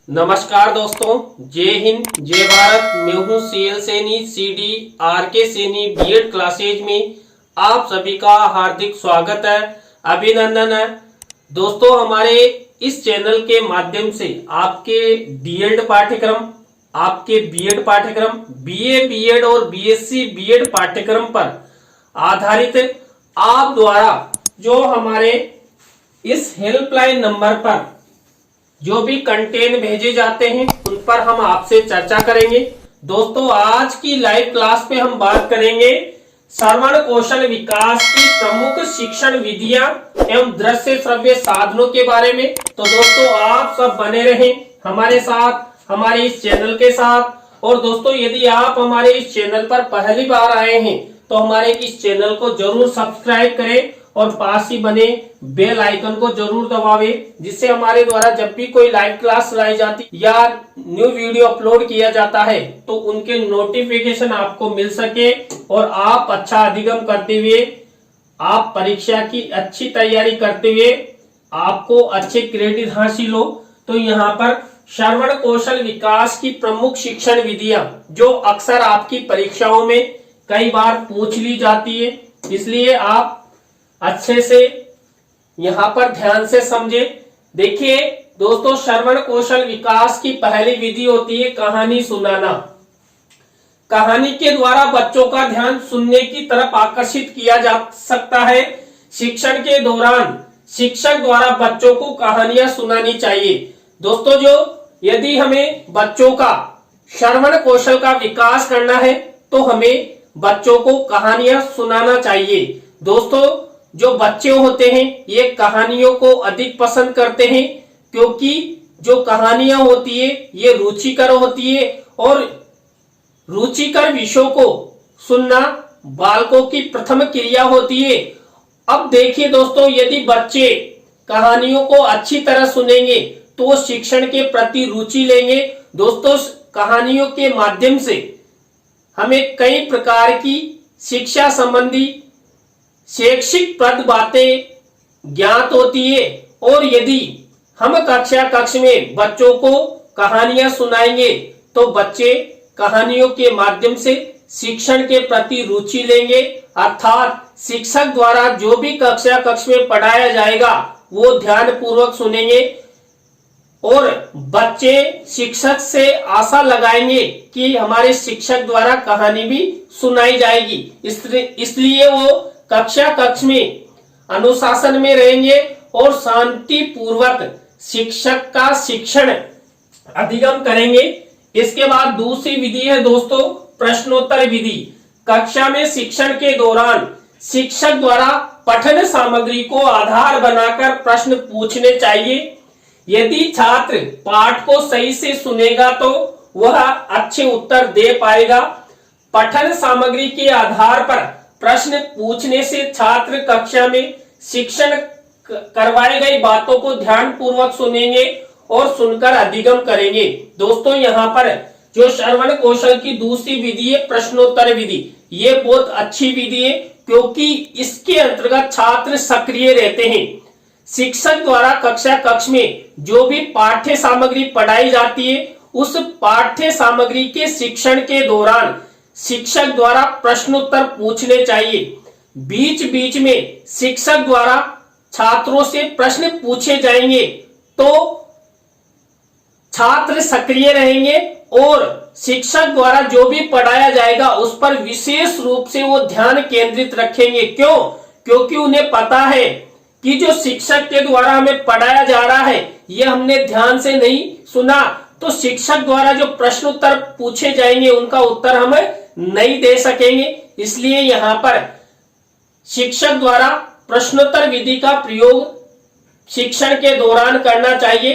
नमस्कार दोस्तों, जय हिंद जय भारत। मैं हूं CL Saini, CD RK Saini BEd classes में आप सभी का हार्दिक स्वागत है, अभिनंदन है। दोस्तों, हमारे इस चैनल के माध्यम से आपके डीएड पाठ्यक्रम, आपके बीएड पाठ्यक्रम, बीए बीएड और बीएससी बीएड पाठ्यक्रम पर आधारित आप द्वारा जो हमारे इस हेल्पलाइन नंबर पर जो भी कंटेंट भेजे जाते हैं उन पर हम आपसे चर्चा करेंगे। दोस्तों, आज की लाइव क्लास पे हम बात करेंगे श्रवण कौशल विकास की प्रमुख शिक्षण विधियां एवं दृश्य श्रव्य साधनों के बारे में। तो दोस्तों, आप सब बने रहें हमारे साथ, हमारे इस चैनल के साथ। और दोस्तों, यदि आप हमारे इस चैनल पर पहली बार आए हैं तो हमारे इस चैनल को जरूर सब्सक्राइब करें और पास ही बने बेल आइकन को जरूर दबावें, जिससे हमारे द्वारा जब भी कोई लाइव क्लास लाई जाती या न्यू वीडियो अपलोड किया जाता है तो उनके नोटिफिकेशन आपको मिल सके और आप अच्छा अधिगम करते हुए, आप परीक्षा की अच्छी तैयारी करते हुए आपको अच्छे क्रेडिट हासिल हो। तो यहाँ पर श्रवण कौशल विकास की प्रमुख शिक्षण विधियां जो अक्सर आपकी परीक्षाओं में कई बार पूछ ली जाती है, इसलिए आप अच्छे से यहाँ पर ध्यान से समझे। देखिए दोस्तों, श्रवण कौशल विकास की पहली विधि होती है कहानी सुनाना। कहानी के द्वारा बच्चों का ध्यान सुनने की तरफ आकर्षित किया जा सकता है। शिक्षण के दौरान शिक्षक द्वारा बच्चों को कहानियां सुनानी चाहिए। दोस्तों, जो यदि हमें बच्चों का श्रवण कौशल का विकास करना है तो हमें बच्चों को कहानियां सुनाना चाहिए। दोस्तों, जो बच्चे होते हैं ये कहानियों को अधिक पसंद करते हैं, क्योंकि जो कहानियां होती है ये रुचिकर होती है और रुचिकर विषयों को सुनना बालकों की प्रथम क्रिया होती है। अब देखिए दोस्तों, यदि बच्चे कहानियों को अच्छी तरह सुनेंगे तो शिक्षण के प्रति रुचि लेंगे। दोस्तों, कहानियों के माध्यम से हमें कई प्रकार की शिक्षा संबंधी शैक्षिक प्रद बातें ज्ञात होती है और यदि हम कक्ष में बच्चों को कहानियां सुनाएंगे तो बच्चे कहानियों के माध्यम से शिक्षण के प्रति रुचि लेंगे। अर्थात शिक्षक द्वारा जो भी कक्ष में पढ़ाया जाएगा वो ध्यान पूर्वक सुनेंगे और बच्चे शिक्षक से आशा लगाएंगे कि हमारे शिक्षक द्वारा कहानी भी सुनाई जाएगी। इसलिए वो कक्ष में अनुशासन में रहेंगे और शांति पूर्वक शिक्षक का शिक्षण अधिगम करेंगे। इसके बाद दूसरी विधि है दोस्तों प्रश्नोत्तर विधि। कक्षा में शिक्षण के दौरान शिक्षक द्वारा पठन सामग्री को आधार बनाकर प्रश्न पूछने चाहिए। यदि छात्र पाठ को सही से सुनेगा तो वह अच्छे उत्तर दे पाएगा। पठन सामग्री के आधार पर प्रश्न पूछने से छात्र कक्षा में शिक्षण करवाए गई बातों को ध्यान पूर्वक सुनेंगे और सुनकर अधिगम करेंगे। दोस्तों, यहाँ पर जो श्रवण कौशल की दूसरी विधि है प्रश्नोत्तर विधि, ये बहुत अच्छी विधि है क्योंकि इसके अंतर्गत छात्र सक्रिय रहते हैं। शिक्षक द्वारा कक्ष में जो भी पाठ्य सामग्री पढ़ाई जाती है उस पाठ्य सामग्री के शिक्षण के दौरान शिक्षक द्वारा प्रश्नोत्तर पूछने चाहिए। बीच बीच में शिक्षक द्वारा छात्रों से प्रश्न पूछे जाएंगे तो छात्र सक्रिय रहेंगे और शिक्षक द्वारा जो भी पढ़ाया जाएगा उस पर विशेष रूप से वो ध्यान केंद्रित रखेंगे। क्यों? क्योंकि उन्हें पता है कि जो शिक्षक के द्वारा हमें पढ़ाया जा रहा है ये हमने ध्यान से नहीं सुना तो शिक्षक द्वारा जो प्रश्न उत्तर पूछे जाएंगे उनका उत्तर हम नहीं दे सकेंगे। इसलिए यहाँ पर शिक्षक द्वारा प्रश्नोत्तर विधि का प्रयोग शिक्षण के दौरान करना चाहिए।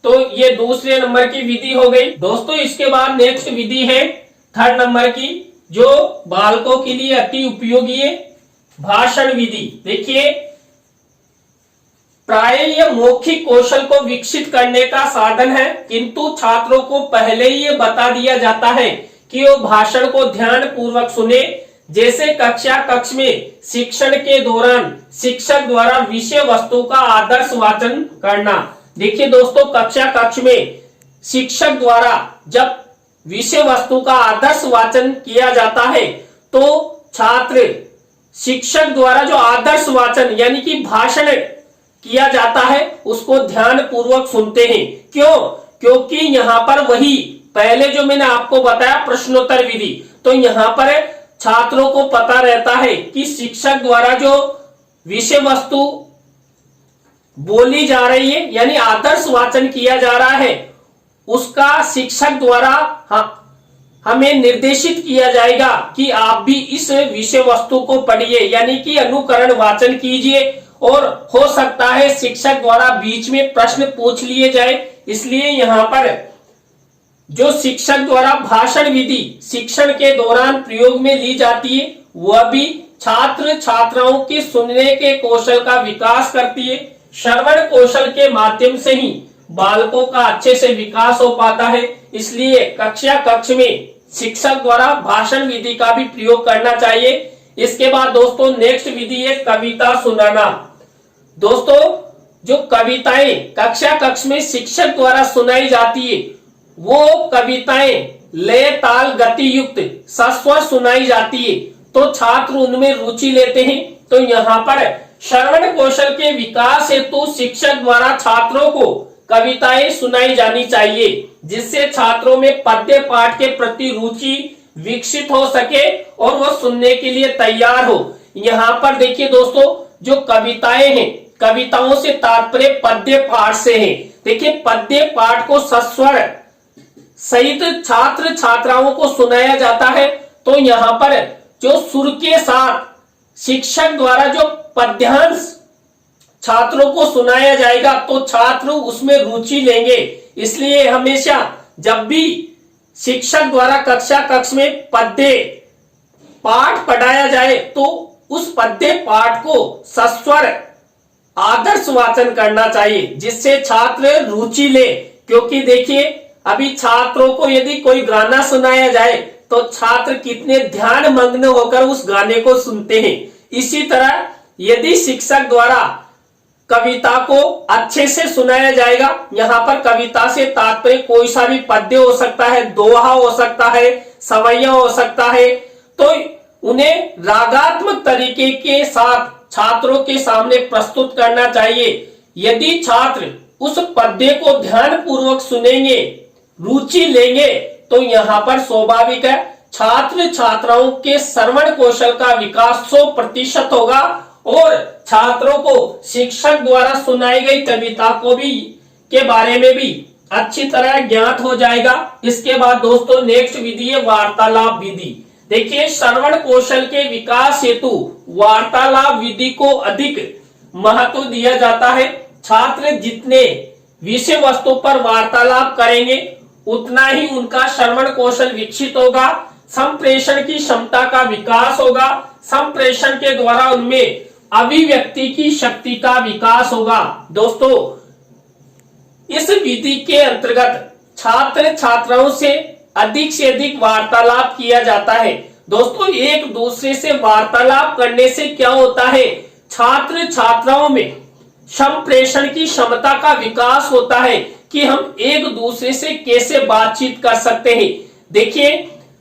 तो ये दूसरे नंबर की विधि हो गई। दोस्तों, इसके बाद नेक्स्ट विधि है थर्ड नंबर की, जो बालकों के लिए अति उपयोगी है, भाषण विधि। देखिए, प्राय यह मौखिक कौशल को विकसित करने का साधन है, किंतु छात्रों को पहले ही ये बता दिया जाता है कि वो भाषण को ध्यान पूर्वक सुने। जैसे कक्ष में शिक्षण के दौरान शिक्षक द्वारा विषय वस्तु का आदर्श वाचन करना। देखिए दोस्तों, कक्ष में शिक्षक द्वारा जब विषय वस्तु का आदर्श वाचन किया जाता है तो छात्र शिक्षक द्वारा जो आदर्श वाचन यानी कि भाषण किया जाता है उसको ध्यान पूर्वक सुनते हैं। क्यों? क्योंकि यहां पर वही पहले जो मैंने आपको बताया प्रश्नोत्तर विधि, तो यहां पर छात्रों को पता रहता है कि शिक्षक द्वारा जो विषय वस्तु बोली जा रही है यानी आदर्श वाचन किया जा रहा है उसका शिक्षक द्वारा हमें निर्देशित किया जाएगा कि आप भी इस विषय वस्तु को पढ़िए यानी कि अनुकरण वाचन कीजिए। और हो सकता है शिक्षक द्वारा बीच में प्रश्न पूछ लिए जाए, इसलिए यहां पर जो शिक्षक द्वारा भाषण विधि शिक्षण के दौरान प्रयोग में ली जाती है वह भी छात्र छात्राओं के सुनने के कौशल का विकास करती है। श्रवण कौशल के माध्यम से ही बालकों का अच्छे से विकास हो पाता है, इसलिए कक्ष में शिक्षक द्वारा भाषण विधि का भी प्रयोग करना चाहिए। इसके बाद दोस्तों नेक्स्ट विधि है कविता सुनाना। दोस्तों जो कविताएं कक्ष में शिक्षक द्वारा सुनाई जाती है वो कविताएं लय ताल गति युक्त सस्वर सुनाई जाती है तो छात्र उनमें रुचि लेते हैं। तो यहाँ पर श्रवण कौशल के विकास हेतु शिक्षक द्वारा छात्रों को कविताएं सुनाई जानी चाहिए जिससे छात्रों में पद्य पाठ के प्रति रुचि विकसित हो सके और वो सुनने के लिए तैयार हो। यहाँ पर देखिए दोस्तों जो कविताएं हैं कविताओं से तात्पर्य पद्य पाठ से है। देखिए पद्य पाठ को सस्वर सहित छात्र छात्राओं को सुनाया जाता है तो यहाँ पर जो सुर के साथ शिक्षक द्वारा जो पद्यांश छात्रों को सुनाया जाएगा तो छात्र उसमें रुचि लेंगे। इसलिए हमेशा जब भी शिक्षक द्वारा कक्ष में पद्य पाठ पढ़ाया जाए तो उस पद्य पाठ को सस्वर आदर्श वाचन करना चाहिए जिससे छात्र रुचि ले। क्योंकि देखिए अभी छात्रों को यदि कोई गाना सुनाया जाए तो छात्र कितने ध्यान मग्न होकर उस गाने को सुनते हैं। इसी तरह यदि शिक्षक द्वारा कविता को अच्छे से सुनाया जाएगा, यहाँ पर कविता से तात्पर्य कोई सा भी पद्य हो सकता है, दोहा हो सकता है, सवैया हो सकता है, तो उन्हें रागात्मक तरीके के साथ छात्रों के सामने प्रस्तुत करना चाहिए। यदि छात्र उस पद्य को ध्यान पूर्वक सुनेंगे, रुचि लेंगे तो यहाँ पर स्वाभाविक है छात्र छात्राओं के श्रवण कौशल का विकास 100% होगा और छात्रों को शिक्षक द्वारा सुनाई गई कविता को भी के बारे में भी अच्छी तरह ज्ञात हो जाएगा। इसके बाद दोस्तों नेक्स्ट विधि है वार्तालाप विधि। देखिए श्रवण कौशल के विकास हेतु वार्तालाप विधि को अधिक महत्व दिया जाता है। छात्र जितने विषय वस्तु पर वार्तालाप करेंगे उतना ही उनका श्रवण कौशल विकसित होगा, संप्रेषण की क्षमता का विकास होगा, संप्रेषण के द्वारा उनमें अभिव्यक्ति की शक्ति का विकास होगा। दोस्तों इस विधि के अंतर्गत छात्र छात्राओं से अधिक वार्तालाप किया जाता है। दोस्तों एक दूसरे से वार्तालाप करने से क्या होता है, छात्र छात्राओं में संप्रेषण की क्षमता का विकास होता है कि हम एक दूसरे से कैसे बातचीत कर सकते हैं। देखिए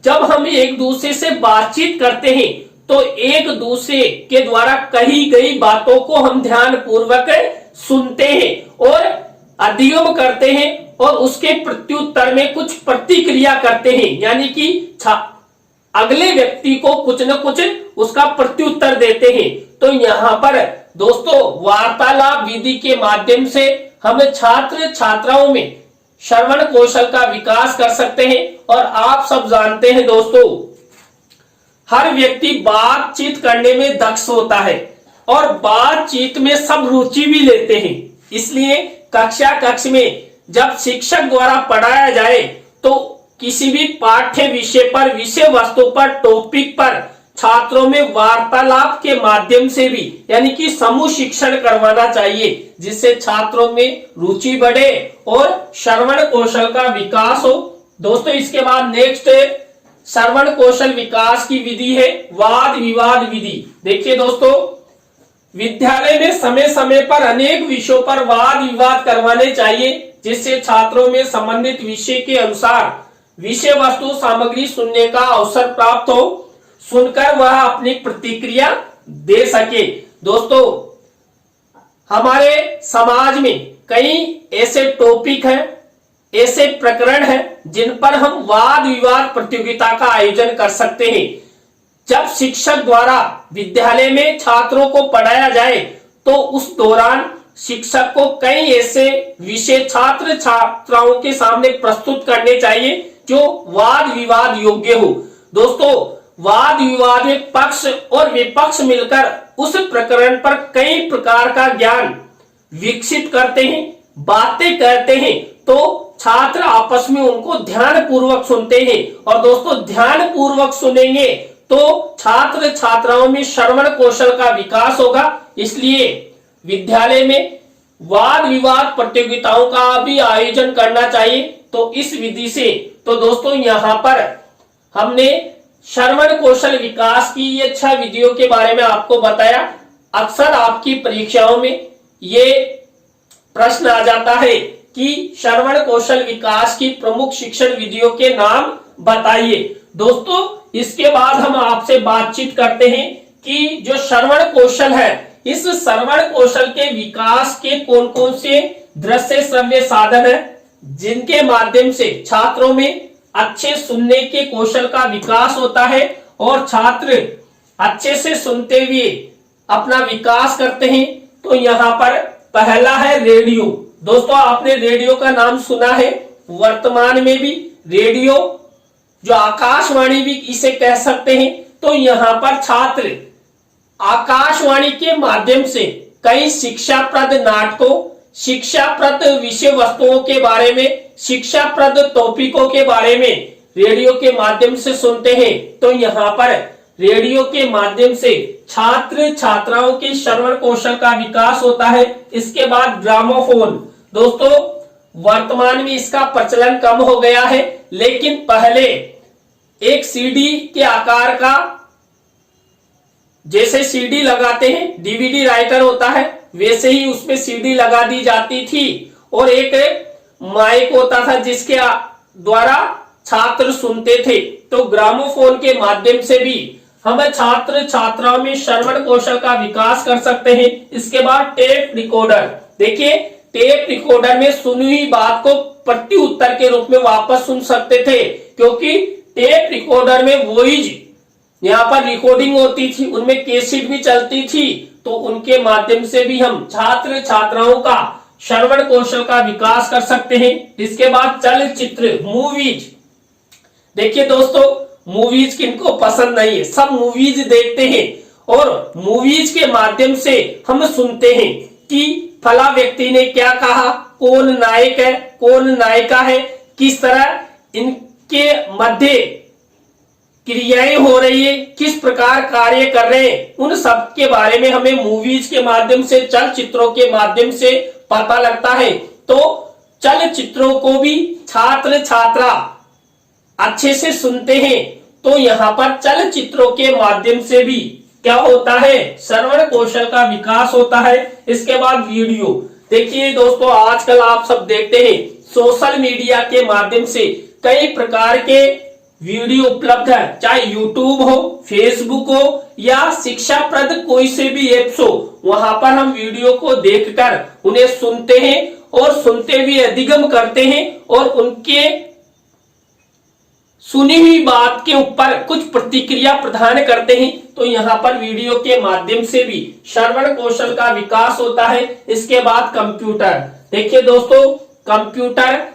जब हम एक दूसरे से बातचीत करते हैं तो एक दूसरे के द्वारा कही गई बातों को हम ध्यान पूर्वक सुनते हैं और अध्ययन करते हैं और उसके प्रत्युत्तर में कुछ प्रतिक्रिया करते हैं, यानी कि अगले व्यक्ति को कुछ न कुछ उसका प्रत्युत्तर देते हैं। तो यहाँ पर दोस्तों वार्तालाप विधि के माध्यम से हम छात्र छात्राओं में श्रवण कौशल का विकास कर सकते हैं। और आप सब जानते हैं दोस्तों हर व्यक्ति बातचीत करने में दक्ष होता है और बातचीत में सब रुचि भी लेते हैं। इसलिए कक्ष में जब शिक्षक द्वारा पढ़ाया जाए तो किसी भी पाठ्य विषय पर, विषय वस्तु पर, टॉपिक पर छात्रों में वार्तालाप के माध्यम से भी यानी कि समूह शिक्षण करवाना चाहिए जिससे छात्रों में रुचि बढ़े और श्रवण कौशल का विकास हो। दोस्तों इसके बाद नेक्स्ट श्रवण कौशल विकास की विधि है वाद विवाद विधि। देखिए दोस्तों विद्यालय में समय समय पर अनेक विषयों पर वाद विवाद करवाने चाहिए, जिससे छात्रों में संबंधित विषय के अनुसार विषय वस्तु सामग्री सुनने का अवसर प्राप्त हो, सुनकर वह अपनी प्रतिक्रिया दे सके। दोस्तों, हमारे समाज में कई ऐसे टॉपिक हैं, ऐसे प्रकरण हैं जिन पर हम वाद विवाद प्रतियोगिता का आयोजन कर सकते हैं। जब शिक्षक द्वारा विद्यालय में छात्रों को पढ़ाया जाए तो उस दौरान शिक्षक को कई ऐसे विषय छात्र छात्राओं के सामने प्रस्तुत करने चाहिए जो वाद विवाद योग्य हो। दोस्तों, वाद विवाद में पक्ष और विपक्ष मिलकर उस प्रकरण पर कई प्रकार का ज्ञान विकसित करते हैं, बातें करते हैं, तो छात्र आपस में उनको ध्यान पूर्वक सुनते हैं। और दोस्तों, ध्यान पूर्वक सुनेंगे तो छात्र छात्राओं में श्रवण कौशल का विकास होगा। इसलिए विद्यालय में वाद विवाद प्रतियोगिताओं का भी आयोजन करना चाहिए। तो इस विधि से तो दोस्तों, यहाँ पर हमने श्रवण कौशल विकास की ये 6 विधियों के बारे में आपको बताया। अक्सर आपकी परीक्षाओं में ये प्रश्न आ जाता है कि श्रवण कौशल विकास की प्रमुख शिक्षण विधियों के नाम बताइए। दोस्तों, इसके बाद हम आपसे बातचीत करते हैं कि जो श्रवण कौशल है, इस श्रवण कौशल के विकास के कौन कौन से दृश्य श्रव्य साधन है जिनके माध्यम से छात्रों में अच्छे सुनने के कौशल का विकास होता है और छात्र अच्छे से सुनते हुए अपना विकास करते हैं। तो यहाँ पर पहला है रेडियो। दोस्तों, आपने रेडियो का नाम सुना है। वर्तमान में भी रेडियो, जो आकाशवाणी भी इसे कह सकते हैं, तो यहाँ पर छात्र आकाशवाणी के माध्यम से कई शिक्षाप्रद नाटकों, शिक्षाप्रद विषय वस्तुओं के बारे में, शिक्षाप्रद टॉपिकों के बारे में रेडियो के माध्यम से सुनते हैं। तो यहाँ पर रेडियो के माध्यम से छात्र छात्राओं के श्रवण कौशल का विकास होता है। इसके बाद ग्रामोफोन। दोस्तों, वर्तमान में इसका प्रचलन कम हो गया है, लेकिन पहले एक सीडी के आकार का, जैसे सीडी लगाते हैं, डीवीडी राइटर होता है, वैसे ही उसमें सीडी लगा दी जाती थी और एक माइक होता था जिसके द्वारा छात्र सुनते थे। तो ग्रामोफोन के माध्यम से भी हम छात्र छात्राओं में श्रवण कौशल का विकास कर सकते हैं। इसके बाद टेप रिकॉर्डर। देखिए, टेप रिकॉर्डर में सुनी हुई बात को प्रति उत्तर के रूप में वापस सुन सकते थे, क्योंकि टेप रिकॉर्डर में वॉइस यहाँ पर रिकॉर्डिंग होती थी, उनमें कैसेट भी चलती थी। तो उनके माध्यम से भी हम छात्र छात्राओं का श्रवण कौशल का विकास कर सकते हैं। इसके बाद चलचित्र, मूवीज। देखिए दोस्तों, मूवीज किनको पसंद नहीं है, सब मूवीज देखते हैं और मूवीज के माध्यम से हम सुनते हैं कि फला व्यक्ति ने क्या कहा, कौन नायक है, कौन नायिका है, किस तरह इनके मध्य क्रियाएं हो रही है, किस प्रकार कार्य कर रहे हैं, उन सब के बारे में हमें मूवीज के माध्यम से, चलचित्रों के माध्यम से पता लगता है। तो चलचित्रों को भी छात्र छात्रा अच्छे से सुनते हैं। तो यहाँ पर चलचित्रों के माध्यम से भी क्या होता है, श्रवण कौशल का विकास होता है। इसके बाद वीडियो। देखिए दोस्तों, आजकल आप सब देखते हैं सोशल मीडिया के माध्यम से कई प्रकार के वीडियो उपलब्ध है, चाहे यूट्यूब हो, फेसबुक हो या शिक्षाप्रद कोई से भी एप्स हो। वहां पर हम वीडियो को देखकर उन्हें सुनते हैं और सुनते हुए अधिगम करते हैं और उनके सुनी हुई बात के ऊपर कुछ प्रतिक्रिया प्रदान करते हैं। तो यहाँ पर वीडियो के माध्यम से भी श्रवण कौशल का विकास होता है। इसके बाद कंप्यूटर। देखिए दोस्तों, कंप्यूटर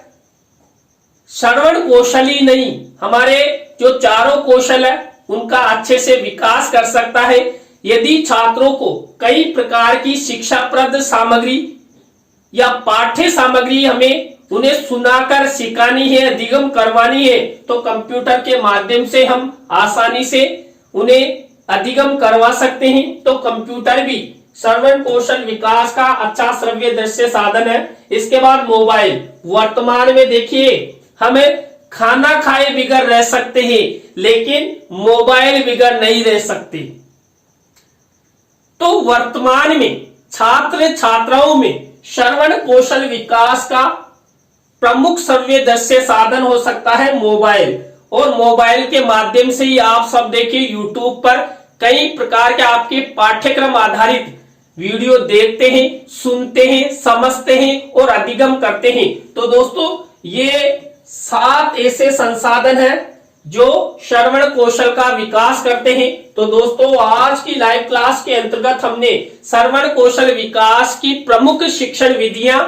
श्रवण कौशल ही नहीं, हमारे जो चारों कौशल है उनका अच्छे से विकास कर सकता है। यदि छात्रों को कई प्रकार की शिक्षाप्रद सामग्री या पाठ्य सामग्री हमें उन्हें सुनाकर सिखानी है, अधिगम करवानी है, तो कंप्यूटर के माध्यम से हम आसानी से उन्हें अधिगम करवा सकते हैं। तो कंप्यूटर भी श्रवण कौशल विकास का अच्छा श्रव्य दृश्य साधन है। इसके बाद मोबाइल। वर्तमान में देखिए, हमें खाना खाए बिगर रह सकते हैं, लेकिन मोबाइल बिगर नहीं रह सकते। तो वर्तमान में छात्र छात्राओं में श्रवण कौशल विकास का प्रमुख श्रव्य दृश्य साधन हो सकता है मोबाइल, और मोबाइल के माध्यम से ही आप सब देखिए यूट्यूब पर कई प्रकार के आपके पाठ्यक्रम आधारित वीडियो देखते हैं, सुनते हैं, समझते हैं और अधिगम करते हैं। तो दोस्तों ये 7 ऐसे संसाधन हैं जो श्रवण कौशल का विकास करते हैं। तो दोस्तों आज की लाइव क्लास के अंतर्गत हमने श्रवण कौशल विकास की प्रमुख शिक्षण विधियां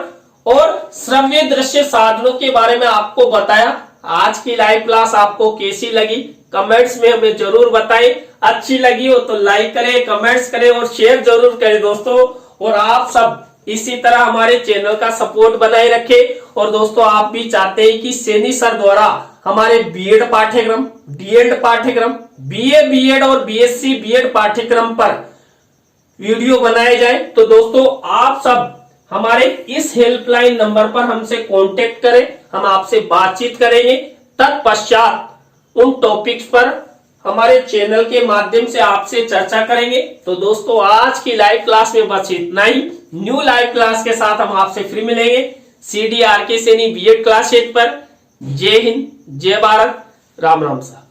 और श्रव्य दृश्य साधनों के बारे में आपको बताया। आज की लाइव क्लास आपको कैसी लगी कमेंट्स में हमें जरूर बताएं। अच्छी लगी हो तो लाइक करें, कमेंट्स करें और शेयर जरूर करें दोस्तों। और आप सब इसी तरह हमारे चैनल का सपोर्ट बनाए रखें। और दोस्तों आप भी चाहते हैं कि सैनी सर द्वारा हमारे बीएड पाठ्यक्रम, डीएड पाठ्यक्रम, बीए बीएड और बीएससी बीएड पाठ्यक्रम पर वीडियो बनाए जाए, तो दोस्तों आप सब हमारे इस हेल्पलाइन नंबर पर हमसे कांटेक्ट करें, हम आपसे बातचीत करेंगे। तत्पश्चात उन टॉपिक्स पर हमारे चैनल के माध्यम से आपसे चर्चा करेंगे। तो दोस्तों आज की लाइव क्लास में बस इतना ही। न्यू लाइव क्लास के साथ हम आपसे फिर मिलेंगे CDRK सैनी बीएड क्लास 8 पर। जय हिंद, जय भारत, राम राम सा।